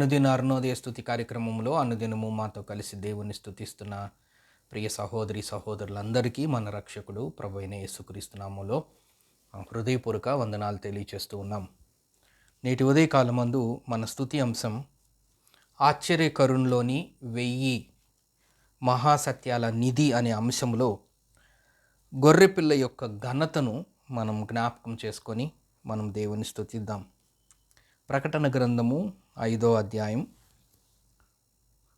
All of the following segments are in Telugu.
అనుదిన అరుణోదయ స్తుతి కార్యక్రమంలో అనుదినము మాతో కలిసి దేవుని స్తుతిస్తున్న ప్రియ సహోదరి సహోదరులందరికీ మన రక్షకుడు ప్రభువైన యేసుక్రీస్తు నామములో హృదయపూర్వక వందనాలు తెలియచేస్తూ ఉన్నాం. నేటి ఉదయకాలమందు మన స్తుతి అంశం ఆశ్చర్యకరుణ్లోని 1000 మహాసత్యాల నిధి అనే అంశంలో గొర్రెపిల్ల యొక్క ఘనతను మనం జ్ఞాపకం చేసుకొని మనం దేవుని స్తుతిద్దాం. ప్రకటన గ్రంథము 5వ అధ్యాయం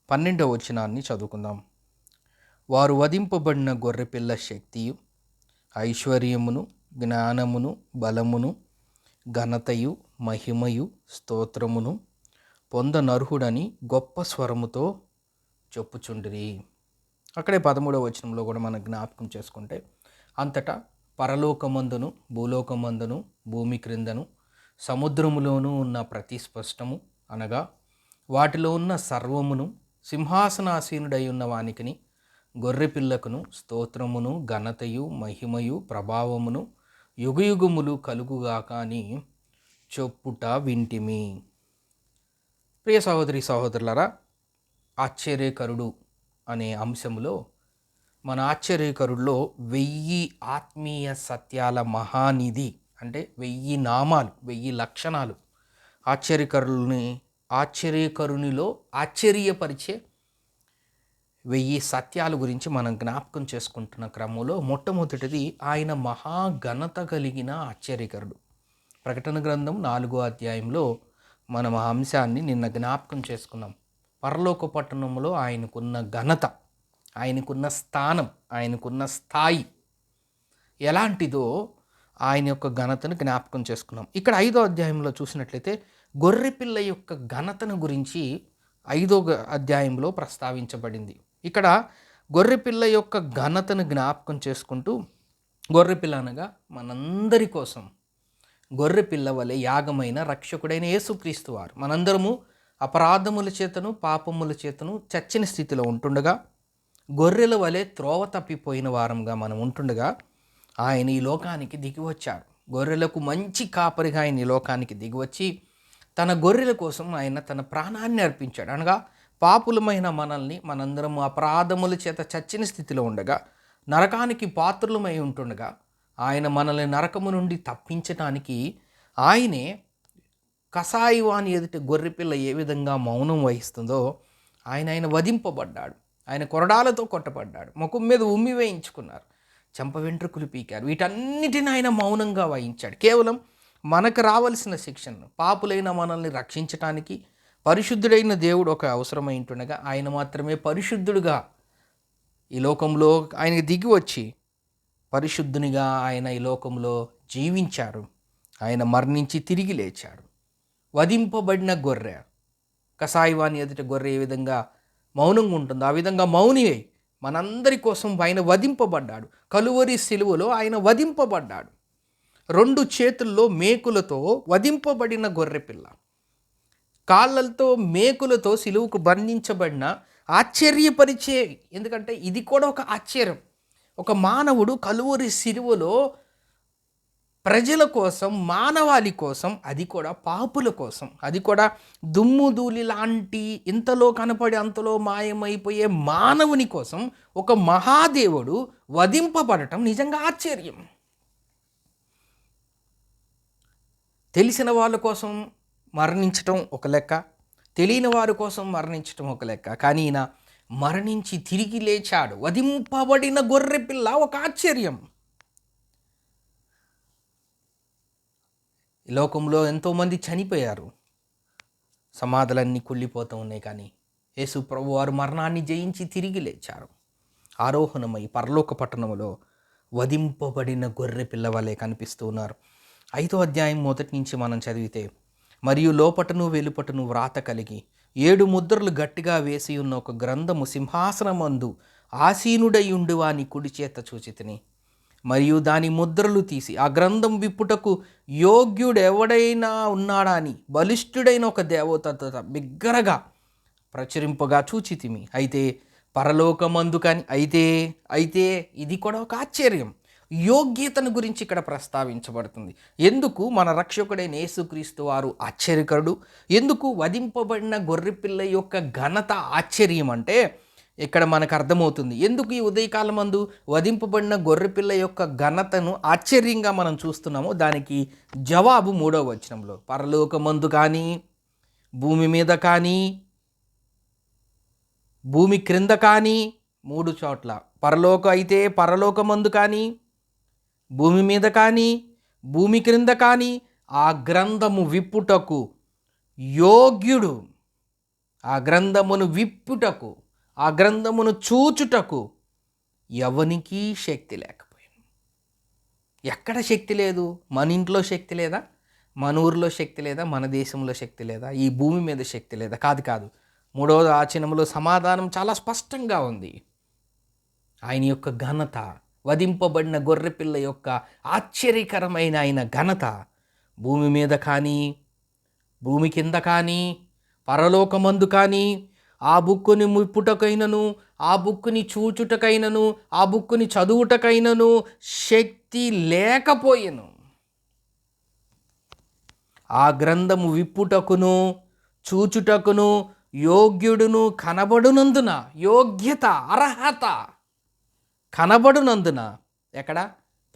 12వ వచనాన్ని చదువుకుందాం. వారు వధింపబడిన గొర్రెపిల్ల శక్తియు ఐశ్వర్యమును జ్ఞానమును బలమును ఘనతయు మహిమయు స్తోత్రమును పొందనర్హుడని గొప్ప స్వరముతో చెప్పుచుండిరి. అక్కడే 13వ వచనంలో కూడా మనం జ్ఞాపకం చేసుకుంటే, అంతటా పరలోకమందును భూలోకమందును భూమి క్రిందను సముద్రములోనూ ఉన్న ప్రతి స్పష్టము అనగా వాటిలో ఉన్న సర్వమును సింహాసనాసీనుడై ఉన్న వానికిని గొర్రెపిల్లకును స్తోత్రమును ఘనతయు మహిమయు ప్రభావమును యుగయుగములు కలుగుగాక అని చెప్పుట వింటిమి. ప్రియ సహోదరి సహోదరులారా, ఆశ్చర్యకరుడు అనే అంశంలో మన ఆశ్చర్యకరుడులో 1000 ఆత్మీయ సత్యాల మహానిధి అంటే 1000 నామాలు, 1000 లక్షణాలు ఆశ్చర్యకరునిలో ఆశ్చర్యపరిచే 1000 సత్యాల గురించి మనం జ్ఞాపకం చేసుకుంటున్న క్రమంలో మొట్టమొదటిది ఆయన మహాఘనత కలిగిన ఆశ్చర్యకరుడు. ప్రకటన గ్రంథం 4వ అధ్యాయంలో మనం ఆ అంశాన్ని నిన్న జ్ఞాపకం చేసుకున్నాం. పరలోక పట్టణంలో ఆయనకున్న ఘనత, ఆయనకున్న స్థానం, ఆయనకున్న స్థాయి ఎలాంటిదో ఆయన యొక్క ఘనతను జ్ఞాపకం చేసుకున్నాం. ఇక్కడ 5వ అధ్యాయంలో చూసినట్లయితే గొర్రెపిల్ల యొక్క ఘనతను గురించి 5వ అధ్యాయంలో ప్రస్తావించబడింది. ఇక్కడ గొర్రెపిల్ల యొక్క ఘనతను జ్ఞాపకం చేసుకుంటూ, గొర్రెపిల్ల అనగా మనందరి కోసం గొర్రెపిల్ల వలె యాగమైన రక్షకుడైన యేసుక్రీస్తు వారు మనందరము అపరాధముల చేతను పాపముల చేతను చచ్చిన స్థితిలో ఉంటుండగా, గొర్రెల వలె త్రోవ తప్పిపోయిన వారంగా మనం ఉంటుండగా ఆయన ఈ లోకానికి దిగివచ్చాడు. గొర్రెలకు మంచి కాపరిగా ఆయన ఈ లోకానికి దిగివచ్చి తన గొర్రెల కోసం ఆయన తన ప్రాణాన్ని అర్పించాడు. అనగా పాపులమైన మనల్ని, మనందరము అపరాధముల చేత చచ్చిన స్థితిలో ఉండగా, నరకానికి పాత్రులమై ఉంటుండగా ఆయన మనల్ని నరకము నుండి తప్పించడానికి ఆయనే కసాయివాని ఎదుట గొర్రెపిల్ల ఏ విధంగా మౌనం వహిస్తుందో ఆయన వధింపబడ్డాడు. ఆయన కొరడాలతో కొట్టబడ్డాడు. ముఖం మీద ఉమ్మి వేయించుకున్నారు, చెంప వెంట్రుకలు పీకారు. వీటన్నిటిని ఆయన మౌనంగా వహించాడు. కేవలం మనకు రావలసిన శిక్షను, పాపులైన మనల్ని రక్షించటానికి పరిశుద్ధుడైన దేవుడు ఒక అవసరమై ఉంటుండగా ఆయన మాత్రమే పరిశుద్ధుడుగా ఈ లోకంలో ఆయనకి దిగి వచ్చి పరిశుద్ధునిగా ఆయన ఈ లోకంలో జీవించారు. ఆయన మరణించి తిరిగి లేచాడు. వధింపబడిన గొర్రె, కసాయివాని ఎదుట గొర్రె ఏ విధంగా మౌనంగా ఉంటుందో ఆ విధంగా మౌనివై మనందరి కోసం ఆయన వధింపబడ్డాడు. కలువరి సిలువలో ఆయన వధింపబడ్డాడు. 2 చేతుల్లో మేకులతో వధింపబడిన గొర్రెపిల్ల, కాళ్ళతో మేకులతో సిలువకు బంధించబడిన ఆశ్చర్యపరిచే, ఎందుకంటే ఇది కూడా ఒక ఆశ్చర్యం. ఒక మానవుడు కలువరి సిలువలో ప్రజల కోసం, మానవాళి కోసం, అది కూడా పాపుల కోసం, అది కూడా దుమ్ము ధూళి లాంటి ఇంతలో కనపడి అంతలో మాయమైపోయే మానవుని కోసం ఒక మహాదేవుడు వధింపబడటం నిజంగా ఆశ్చర్యం. తెలిసిన వాళ్ళ కోసం మరణించటం ఒక లెక్క, తెలియని వారి కోసం మరణించటం ఒక లెక్క, కానీ ఈయన మరణించి తిరిగి లేచాడు. వధింపబడిన గొర్రెపిల్ల ఒక ఆశ్చర్యం. ఈ లోకంలో ఎంతోమంది చనిపోయారు, సమాధులన్నీ కుళ్ళిపోతూ ఉన్నాయి, కానీ యేసు ప్రభు వారు మరణాన్ని జయించి తిరిగి లేచారు. ఆరోహణమై పరలోక పట్టణంలో వధింపబడిన గొర్రె పిల్ల వలె కనిపిస్తూ ఉన్నారు. 5వ అధ్యాయం మొదటి నుంచి మనం చదివితే, మరియు లోపటను వెలుపటను వ్రాత కలిగి 7 ముద్రలు గట్టిగా వేసి ఉన్న ఒక గ్రంథము సింహాసనమందు ఆసీనుడై ఉండి వాని కుడి చేత చూచితిని. మరియు దాని ముద్రలు తీసి ఆ గ్రంథం విప్పుటకు యోగ్యుడెవడైనా ఉన్నాడా అని బలిష్ఠుడైన ఒక దేవదూత బిగ్గరగా ప్రచురింపగా చూచితిమి. అయితే పరలోకమందు కానీ అయితే ఇది కూడా ఒక ఆశ్చర్యం. యోగ్యతను గురించి ఇక్కడ ప్రస్తావించబడుతుంది. ఎందుకు మన రక్షకుడైన యేసుక్రీస్తు వారు ఆశ్చర్యకరుడు, ఎందుకు వధింపబడిన గొర్రెపిల్ల యొక్క ఘనత ఆశ్చర్యం అంటే ఇక్కడ మనకు అర్థమవుతుంది. ఎందుకు ఈ ఉదయకాలమందు వధింపబడిన గొర్రెపిల్ల యొక్క ఘనతను ఆశ్చర్యంగా మనం చూస్తున్నామో దానికి జవాబు 3వ వచనంలో. పరలోకమందు కానీ, భూమి మీద కానీ, భూమి క్రింద కానీ, 3 చోట్ల పరలోకమందు కానీ, భూమి మీద కానీ, భూమి క్రింద కానీ ఆ గ్రంథము విప్పుటకు యోగ్యుడు, ఆ గ్రంథమును విప్పుటకు, ఆ గ్రంథమును చూచుటకు ఎవనికి శక్తి లేకపోయింది. ఎక్కడ శక్తి లేదు? మన ఇంట్లో శక్తి లేదా? మన ఊరిలో శక్తి లేదా? మన దేశంలో శక్తి లేదా? ఈ భూమి మీద శక్తి లేదా? కాదు. 3వ వచనంలో సమాధానం చాలా స్పష్టంగా ఉంది. ఆయన యొక్క ఘనత, వధింపబడిన గొర్రెపిల్ల యొక్క ఆశ్చర్యకరమైన ఆయన ఘనత భూమి మీద కానీ, భూమి కింద కానీ, పరలోకమందు కానీ ఆ బుక్కుని ముప్పుటకైనను, ఆ బుక్కుని చూచుటకైనను, ఆ బుక్కుని చదువుటకైనను శక్తి లేకపోయెను. ఆ గ్రంథము విప్పుటకును చూచుటకును యోగ్యుడును కనబడునందున, యోగ్యత, అర్హత కనబడునందున, ఎక్కడ?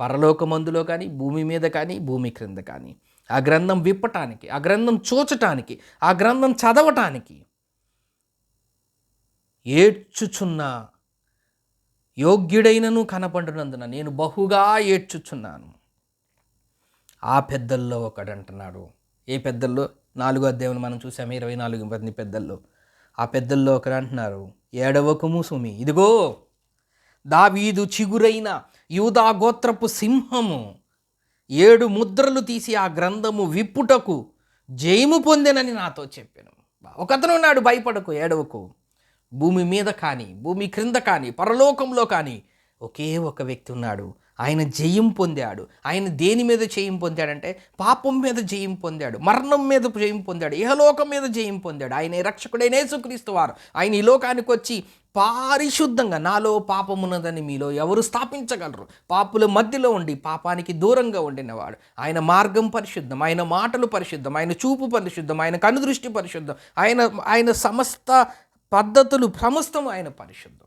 పరలోకమందులో కానీ, భూమి మీద కానీ, భూమి క్రింద కానీ ఆ గ్రంథం విప్పటానికి, ఆ గ్రంథం చూచటానికి, ఆ గ్రంథం చదవటానికి ఏడ్చుచున్న యోగ్యుడైనను కనపడినందున నేను బహుగా ఏడ్చుచున్నాను. ఆ పెద్దల్లో ఒకడు అంటున్నాడు. ఏ పెద్దల్లో? 4వ అధ్యాయం మనం చూసాము, 24 మంది పెద్దల్లో. ఆ పెద్దల్లో ఒకరు అంటున్నారు, ఏడవకుము సుమి, ఇదిగో దావీదు చిగురైన యూదా గోత్రపు సింహము 7 ముద్రలు తీసి ఆ గ్రంథము విప్పుటకు జయము పొందెనని నాతో చెప్పాను. ఒకతను ఉన్నాడు, భయపడకు, ఏడవకు. భూమి మీద కానీ, భూమి క్రింద కానీ, పరలోకంలో కానీ ఒకే ఒక వ్యక్తి ఉన్నాడు. ఆయన జయం పొందాడు. ఆయన దేని మీద జయం పొందాడంటే పాపం మీద జయం పొందాడు, మరణం మీద జయం పొందాడు, ఇహలోకం మీద జయం పొందాడు. ఆయన రక్షకుడైన యేసుక్రీస్తు వారు. ఆయన ఈ లోకానికి వచ్చి పారిశుద్ధంగా, నాలో పాపమున్నదని మీలో ఎవరు స్థాపించగలరు? పాపుల మధ్యలో ఉండి పాపానికి దూరంగా ఉండినవాడు. ఆయన మార్గం పరిశుద్ధం, ఆయన మాటలు పరిశుద్ధం, ఆయన చూపు పరిశుద్ధం, ఆయన కనుదృష్టి పరిశుద్ధం, ఆయన సమస్త పద్ధతులు సమస్తం ఆయన పరిశుద్ధం.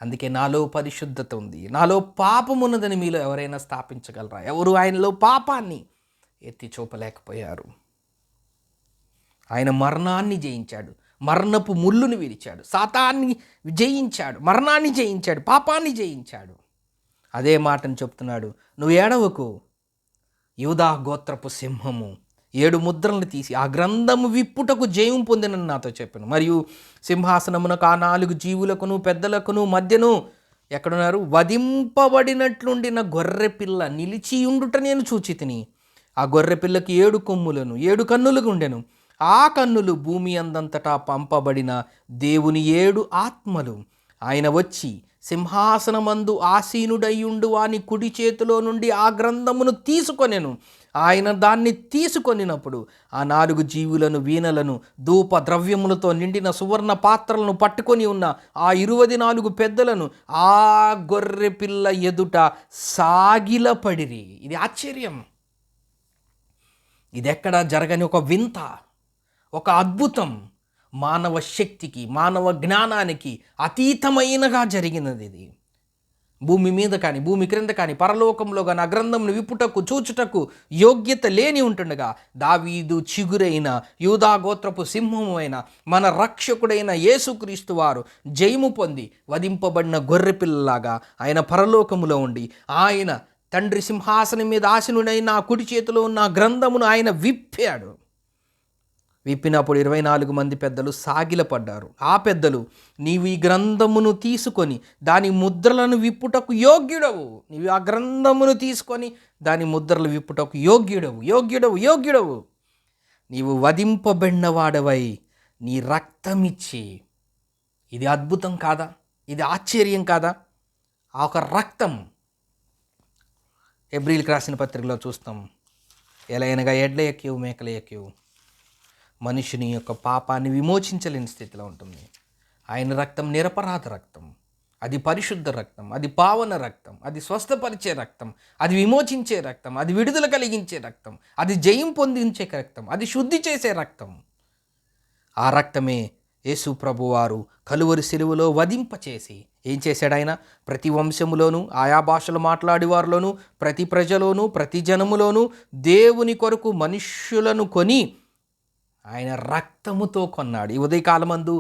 అందుకే నాలో పరిశుద్ధత ఉంది, నాలో పాపం ఉన్నదని మీలో ఎవరైనా స్థాపించగలరా? ఎవరు ఆయనలో పాపాన్ని ఎత్తి చూపలేకపోయారు. ఆయన మరణాన్ని జయించాడు, మరణపు ముళ్ళును విరిచాడు, సాతాన్ని జయించాడు, మరణాన్ని జయించాడు, పాపాన్ని జయించాడు. అదే మాటను చెప్తున్నాడు, నువ్వు ఏడవకు, యూదా గోత్రపు సింహము 7 ముద్రలను తీసి ఆ గ్రంథము విప్పుటకు జయం పొందినని నాతో చెప్పాను. మరియు సింహాసనమునకు ఆ 4 జీవులకును పెద్దలకును మధ్యను ఎక్కడున్నారు? వధింపబడినట్లుండిన గొర్రెపిల్ల నిలిచి ఉండుట నేను చూచితిని. ఆ గొర్రెపిల్లకి 7 కొమ్ములను 7 కన్నులుగా ఉండెను. ఆ కన్నులు భూమి అందంతటా పంపబడిన దేవుని 7 ఆత్మలు. ఆయన వచ్చి సింహాసనమందు ఆసీనుడయ్యుండు వాని కుడి చేతిలో నుండి ఆ గ్రంథమును తీసుకొనెను. ఆయన దాన్ని తీసుకొనినప్పుడు ఆ 4 జీవులను, వీణలను, ధూప ద్రవ్యములతో నిండిన సువర్ణ పాత్రలను పట్టుకొని ఉన్న ఆ 24 పెద్దలను ఆ గొర్రె పిల్ల ఎదుట సాగిలపడిరి. ఇది ఆశ్చర్యం. ఇది ఎక్కడ జరగని ఒక వింత, ఒక అద్భుతం. మానవ శక్తికి, మానవ జ్ఞానానికి అతీతమైనగా జరిగినది ఇది. భూమి మీద కానీ, భూమి క్రింద కానీ, పరలోకంలో కానీ ఆ గ్రంథంను విప్పుటకు చూచుటకు యోగ్యత లేని ఉంటుండగా దావీదు చిగురైన యూదా గోత్రపు సింహము అయిన మన రక్షకుడైన యేసుక్రీస్తు వారు జయము పొంది వధింపబడిన గొర్రెపిల్లలాగా ఆయన పరలోకములో ఉండి ఆయన తండ్రి సింహాసనం మీద ఆసీనుడైన ఆ కుడి చేతిలో ఉన్న గ్రంథమును ఆయన విప్పాడు. విప్పినప్పుడు 24 మంది పెద్దలు సాగిలపడ్డారు. ఆ పెద్దలు, నీవు ఈ గ్రంథమును తీసుకొని దాని ముద్రలను విప్పుటకు యోగ్యుడవు. నీవు ఆ గ్రంథమును తీసుకొని దాని ముద్రలు విప్పుటకు యోగ్యుడవు, యోగ్యుడవు, యోగ్యుడవు. నీవు వధింపబడిన వాడవై నీ రక్తమిచ్చి. ఇది అద్భుతం కాదా? ఇది ఆశ్చర్యం కాదా? ఆ ఒక రక్తం హెబ్రీయులకు రాసిన పత్రికలో చూస్తాం. ఎలా అనగా ఎడ్ల ఎక్కివు, మేకల ఎక్కివు మనుషుని యొక్క పాపాన్ని విమోచించలేని స్థితిలో ఉంటుంది. ఆయన రక్తం నిరపరాధ రక్తం. అది పరిశుద్ధ రక్తం, అది పావన రక్తం, అది స్వస్థపరిచే రక్తం, అది విమోచించే రక్తం, అది విడుదల కలిగించే రక్తం, అది జయం పొందించే రక్తం, అది శుద్ధి చేసే రక్తం. ఆ రక్తమే యేసు ప్రభువారు కలువరి సిలువలో వధింపచేసి ఏం చేశాడు? ఆయన ప్రతి వంశములోను, ఆయా భాషలు మాట్లాడే వారిలోను, ప్రతి ప్రజలోను, ప్రతి జనములోను దేవుని కొరకు మనుష్యులను కొని ఆయన రక్తముతో కొన్నాడు. ఈ ఉదయకాలమందు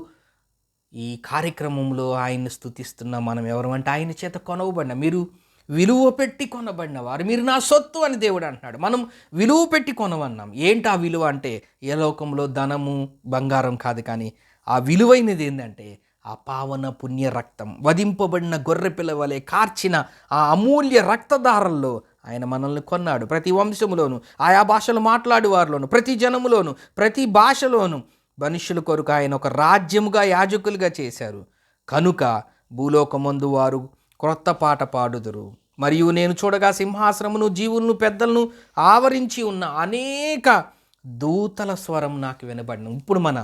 ఈ కార్యక్రమంలో ఆయన్ని స్తుతిస్తున్న మనం ఎవరమంటే ఆయన చేత కొనవబడిన, మీరు విలువ పెట్టి కొనబడిన వారు, మీరు నా సొత్తు అని దేవుడు అంటున్నాడు. మనం విలువ పెట్టి కొనవన్నాం. ఏంటి ఆ విలువ అంటే ఏ లోకంలో ధనము బంగారం కాదు, కానీ ఆ విలువైనది ఏంటంటే ఆ పావన పుణ్య రక్తం, వధింపబడిన గొర్రెపిల్ల వలె కార్చిన ఆ అమూల్య రక్తధారల్లో ఆయన మనల్ని కొన్నాడు. ప్రతి వంశములోను, ఆయా భాషలు మాట్లాడే వారిలోను, ప్రతి జనములోను, ప్రతి భాషలోను మనుష్యుల కొరకు ఆయన ఒక రాజ్యముగా, యాజకులుగా చేశారు. కనుక భూలోకమందు వారు క్రొత్త పాట పాడుదురు. మరియు నేను చూడగా సింహాసనమును, జీవులను, పెద్దలను ఆవరించి ఉన్న అనేక దూతల స్వరం నాకు వినబడిన. ఇప్పుడు మన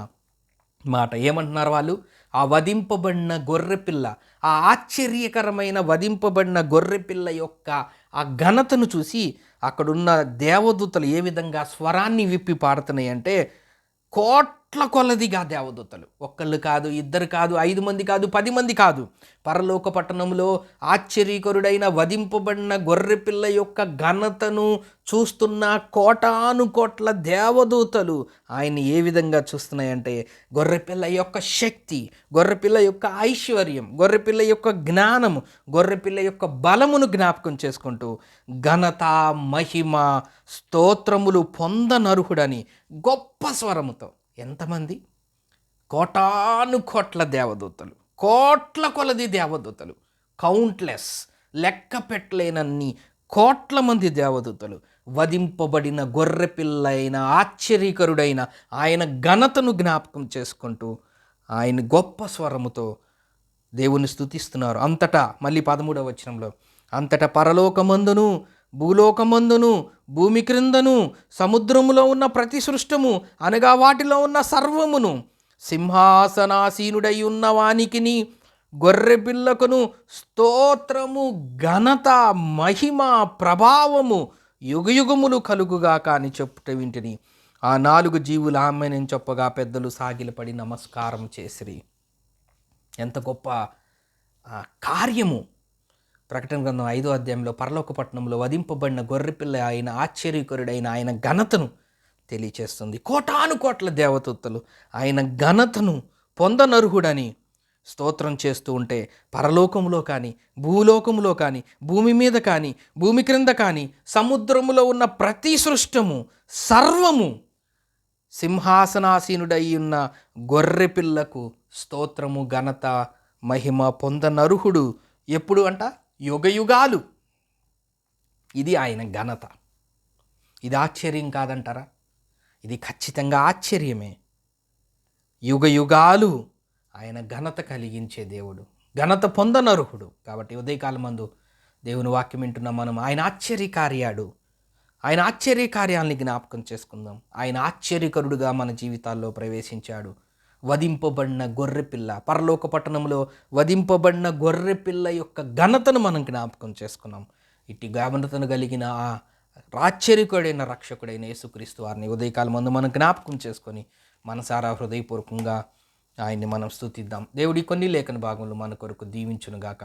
మాట ఏమంటున్నారు వాళ్ళు? ఆ వధింపబడిన గొర్రెపిల్ల, ఆ ఆశ్చర్యకరమైన వధింపబడిన గొర్రెపిల్ల యొక్క ఆ ఘనతను చూసి అక్కడున్న దేవదూతలు ఏ విధంగా స్వరాన్ని విప్పి పాడుతున్నాయి అంటే, కోట్ల కొలదిగా దేవదూతలు, ఒక్కళ్ళు కాదు, ఇద్దరు కాదు, 5 మంది కాదు, 10 మంది కాదు, పరలోక పట్టణంలో ఆశ్చర్యకరుడైన వధింపబడిన గొర్రెపిల్ల యొక్క ఘనతను చూస్తున్న కోటాను కోట్ల దేవదూతలు ఆయన్ని ఏ విధంగా చూస్తున్నాయంటే, గొర్రెపిల్ల యొక్క శక్తి, గొర్రెపిల్ల యొక్క ఐశ్వర్యం, గొర్రెపిల్ల యొక్క జ్ఞానము, గొర్రెపిల్ల యొక్క బలమును జ్ఞాపకం చేసుకుంటూ ఘనత, మహిమ, స్తోత్రములు పొందనర్హుడని గొప్ప స్వరముతో ఎంతమంది? కోటాను కోట్ల దేవదూతలు, కోట్ల కొలది దేవదూతలు, కౌంట్లెస్, లెక్క పెట్టలేనన్ని కోట్ల మంది దేవదూతలు వధింపబడిన గొర్రెపిల్లైన ఆశ్చర్యకరుడైన ఆయన ఘనతను జ్ఞాపకం చేసుకుంటూ ఆయన గొప్ప స్వరముతో దేవుని స్తుతిస్తున్నారు. అంతటా మళ్ళీ 13వ వచనంలో, అంతటా పరలోకమందును, భూలోకమందును, భూమి క్రిందను, సముద్రములో ఉన్న ప్రతి సృష్టము అనగా వాటిలో ఉన్న సర్వమును, సింహాసనాసీనుడై ఉన్న వానికిని, గొర్రెపిల్లకును స్తోత్రము, ఘనత, మహిమ, ప్రభావము యుగయుగములు కలుగుగాక అని చెప్పుట వింటిని. ఆ 4 జీవులు ఆమెను చెప్పగా పెద్దలు సాగిలపడి నమస్కారం చేసిరి. ఎంత గొప్ప కార్యము! ప్రకటన గ్రంథం 5వ అధ్యాయంలో పరలోక పట్టణంలో వధింపబడిన గొర్రెపిల్ల ఆయన ఆశ్చర్యకరుడైన ఆయన ఘనతను తెలియచేస్తుంది. కోటాను కోట్ల దేవదూతలు ఆయన ఘనతను పొందనర్హుడని స్తోత్రం చేస్తూ ఉంటే, పరలోకంలో కానీ, భూలోకంలో కానీ, భూమి మీద కానీ, భూమి క్రింద కానీ, సముద్రములో ఉన్న ప్రతి సృష్టము, సర్వము సింహాసనాసీనుడై ఉన్న గొర్రెపిల్లకు స్తోత్రము, ఘనత, మహిమ పొందనర్హుడు. ఎప్పుడు అంట? యుగయుగాలు. ఇది ఆయన ఘనత. ఇది ఆశ్చర్యం కాదంటారా? ఇది ఖచ్చితంగా ఆశ్చర్యమే. యుగయుగాలు ఆయన ఘనత కలిగించే దేవుడు, ఘనత పొందనర్హుడు. కాబట్టి ఉదయకాలమందు దేవుని వాక్యం వింటున్న మనం ఆయన ఆశ్చర్యకార్యాడు, ఆయన ఆశ్చర్యకార్యాలని జ్ఞాపకం చేసుకుందాం. ఆయన ఆశ్చర్యకరుడుగా మన జీవితాల్లో ప్రవేశించాడు. వధింపబడిన గొర్రెపిల్ల, పరలోక పట్టణంలో వధింపబడిన గొర్రెపిల్ల యొక్క ఘనతను మనం జ్ఞాపకం చేసుకున్నాం. ఇట్టి ఘనతను కలిగిన ఆ ఆశ్చర్యకుడైన రక్షకుడైన యేసుక్రీస్తు వారిని ఉదయకాలం ముందు మనం జ్ఞాపకం చేసుకొని మనసారా హృదయపూర్వకంగా ఆయన్ని మనం స్తుతిద్దాం. దేవుడి కొన్ని లేఖన భాగంలో మన కొరకు దీవించునుగాక.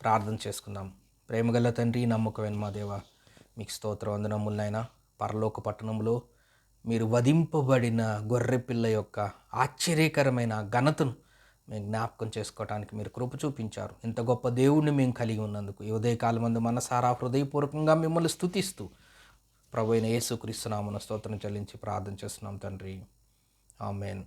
ప్రార్థన చేసుకుందాం. ప్రేమగల తండ్రి, నమ్మకమైన మా దేవ, మీకు స్తోత్రం, వందనములైనా. పరలోక పట్టణంలో మీరు వధింపబడిన గొర్రెపిల్ల యొక్క ఆశ్చర్యకరమైన ఘనతను మేము జ్ఞాపకం చేసుకోవడానికి మీరు కృప చూపించారు. ఇంత గొప్ప దేవుణ్ణి మేము కలిగి ఉన్నందుకు ఈ ఉదయకాలం మందు మనసారా హృదయపూర్వకంగా మిమ్మల్ని స్తుతిస్తూ ప్రభువైన యేసుక్రీస్తు నామమున స్తోత్రం చెల్లించి ప్రార్థన చేస్తున్నాం తండ్రి. ఆమేన్.